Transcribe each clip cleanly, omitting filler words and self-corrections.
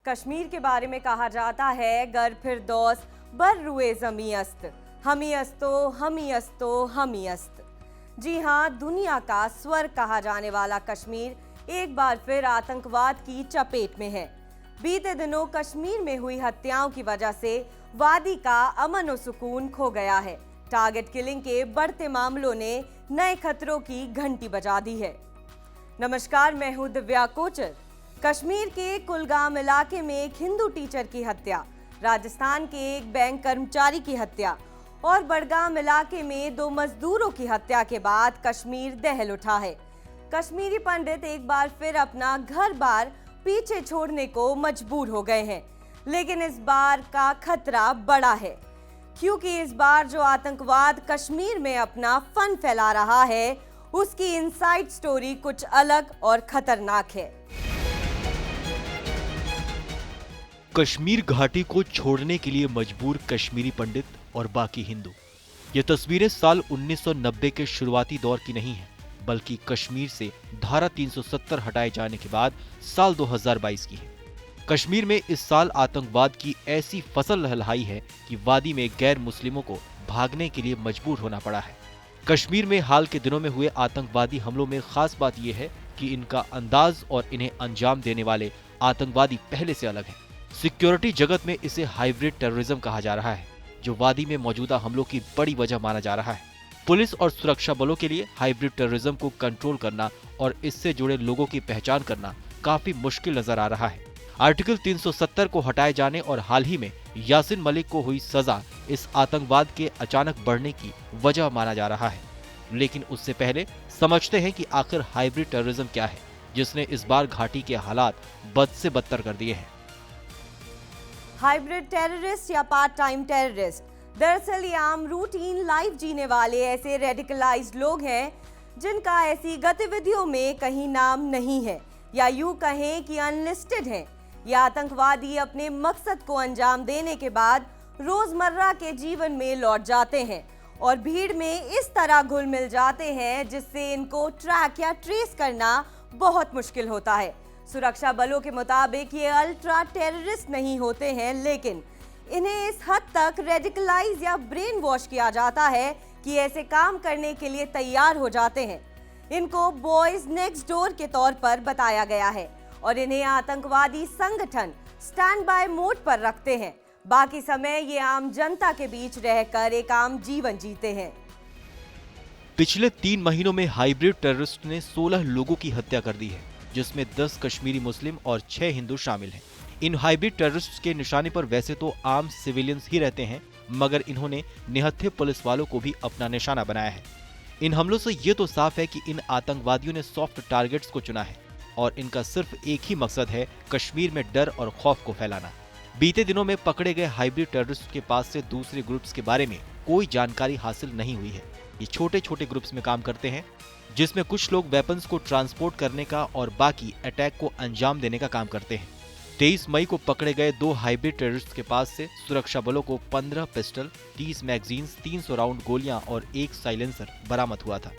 कश्मीर के बारे में कहा जाता है गर फिरदौस बर रुए ज़मी अस्त, हमी अस्तो हमी अस्तो हमी अस्त। जी हाँ, दुनिया का स्वर्ग कहा जाने वाला कश्मीर एक बार फिर आतंकवाद की चपेट में है। बीते दिनों कश्मीर में हुई हत्याओं की वजह से वादी का अमन और सुकून खो गया है। टारगेट किलिंग के बढ़ते मामलों ने नए खतरों की घंटी बजा दी है। नमस्कार, मैं हूं दिव्या कोचर। कश्मीर के कुलगाम इलाके में एक हिंदू टीचर की हत्या, राजस्थान के एक बैंक कर्मचारी की हत्या और बड़गाम इलाके में 2 मजदूरों की हत्या के बाद कश्मीर दहल उठा है। कश्मीरी पंडित एक बार फिर अपना घर बार पीछे छोड़ने को मजबूर हो गए हैं, लेकिन इस बार का खतरा बड़ा है, क्योंकि इस बार जो आतंकवाद कश्मीर में अपना फन फैला रहा है, उसकी इनसाइड स्टोरी कुछ अलग और खतरनाक है। कश्मीर घाटी को छोड़ने के लिए मजबूर कश्मीरी पंडित और बाकी हिंदू। ये तस्वीरें साल 1990 के शुरुआती दौर की नहीं हैं, बल्कि कश्मीर से धारा 370 हटाए जाने के बाद साल 2022 की है। कश्मीर में इस साल आतंकवाद की ऐसी फसल लहलहाई है कि वादी में गैर मुस्लिमों को भागने के लिए मजबूर होना पड़ा है। कश्मीर में हाल के दिनों में हुए आतंकवादी हमलों में खास बात यह है कि इनका अंदाज और इन्हें अंजाम देने वाले आतंकवादी पहले से अलग है। सिक्योरिटी जगत में इसे हाइब्रिड टेररिज्म कहा जा रहा है, जो वादी में मौजूदा हमलों की बड़ी वजह माना जा रहा है। पुलिस और सुरक्षा बलों के लिए हाइब्रिड टेररिज्म को कंट्रोल करना और इससे जुड़े लोगों की पहचान करना काफी मुश्किल नजर आ रहा है। आर्टिकल 370 को हटाए जाने और हाल ही में यासिन मलिक को हुई सजा इस आतंकवाद के अचानक बढ़ने की वजह माना जा रहा है। लेकिन उससे पहले समझते हैं कि आखिर हाइब्रिड टेररिज्म क्या है, जिसने इस बार घाटी के हालात बद से बदतर कर दिए हैं। हाइब्रिड टेररिस्ट या पार्ट टाइम टेररिस्ट दरअसल ये आम रूटीन लाइफ जीने वाले ऐसे रेडिकलाइज्ड लोग हैं जिनका ऐसी गतिविधियों में कहीं नाम नहीं है, या यूं कहें कि अनलिस्टेड हैं। ये आतंकवादी अपने मकसद को अंजाम देने के बाद रोजमर्रा के जीवन में लौट जाते हैं और भीड़ में इस तरह घुल मिल जाते हैं जिससे इनको ट्रैक या ट्रेस करना बहुत मुश्किल होता है। सुरक्षा बलों के मुताबिक ये अल्ट्रा टेररिस्ट नहीं होते हैं, लेकिन इन्हें इस हद तक रेडिकलाइज या ब्रेन वॉश किया जाता है कि ऐसे काम करने के लिए तैयार हो जाते हैं। इनको बॉयज नेक्स्ट डोर के तौर पर बताया गया है और इन्हें आतंकवादी संगठन स्टैंड बाय मोड पर रखते हैं। बाकी समय ये आम जनता के बीच रहकर एक आम जीवन जीते हैं। पिछले 3 महीनों में हाइब्रिड टेररिस्ट ने 16 लोगों की हत्या कर दी है, जिसमें 10 कश्मीरी मुस्लिम और 6 हिंदू शामिल हैं। इन हाइब्रिड टेररिस्ट के निशाने पर वैसे तो आम सिविलियंस ही रहते हैं, मगर इन्होंने निहत्थे पुलिस वालों को भी अपना निशाना बनाया है। इन हमलों से ये तो साफ है कि इन आतंकवादियों ने सॉफ्ट टारगेट्स को चुना है और इनका सिर्फ एक ही मकसद है, कश्मीर में डर और खौफ को फैलाना। बीते दिनों में पकड़े गए हाइब्रिड टेररिस्ट के पास से दूसरे ग्रुप्स के बारे में कोई जानकारी हासिल नहीं हुई है। ये छोटे छोटे ग्रुप्स में काम करते हैं, जिसमें कुछ लोग वेपन्स को ट्रांसपोर्ट करने का और बाकी अटैक को अंजाम देने का काम करते हैं। 23 मई को पकड़े गए 2 हाइब्रिड टेररिस्ट के पास से सुरक्षा बलों को 15 पिस्टल, 30 मैगजीन्स, 300 राउंड गोलियां और 1 साइलेंसर बरामद हुआ था।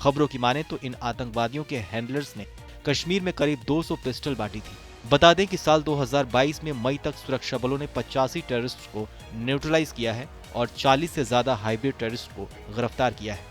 खबरों की माने तो इन आतंकवादियों के हैंडलर्स ने कश्मीर में करीब 200 पिस्टल बांटी थी। बता दें कि साल 2022 में मई तक सुरक्षा बलों ने 85 टेररिस्ट को न्यूट्रलाइज किया है और 40 से ज्यादा हाइब्रिड टेररिस्ट को गिरफ्तार किया है।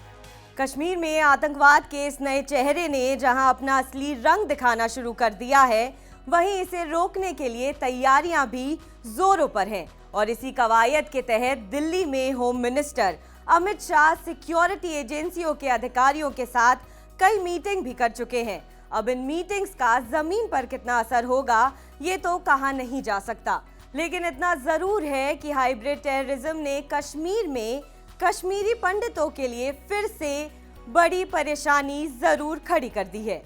कश्मीर में आतंकवाद के इस नए चेहरे ने जहां अपना असली रंग दिखाना शुरू कर दिया है, वहीं इसे रोकने के लिए तैयारियां भी जोरों पर हैं और इसी कवायद के तहत दिल्ली में home minister Amit Shah security एजेंसियों के अधिकारियों के साथ कई मीटिंग भी कर चुके हैं। अब इन मीटिंग्स का जमीन पर कितना असर होगा ये तो कहा नहीं जा सकता, लेकिन इतना जरूर है कि हाइब्रिड टेररिज्म ने कश्मीर में कश्मीरी पंडितों के लिए फिर से बड़ी परेशानी जरूर खड़ी कर दी है।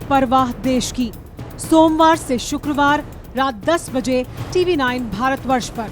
परवाह देश की, सोमवार से शुक्रवार रात 10 बजे TV9 भारतवर्ष पर।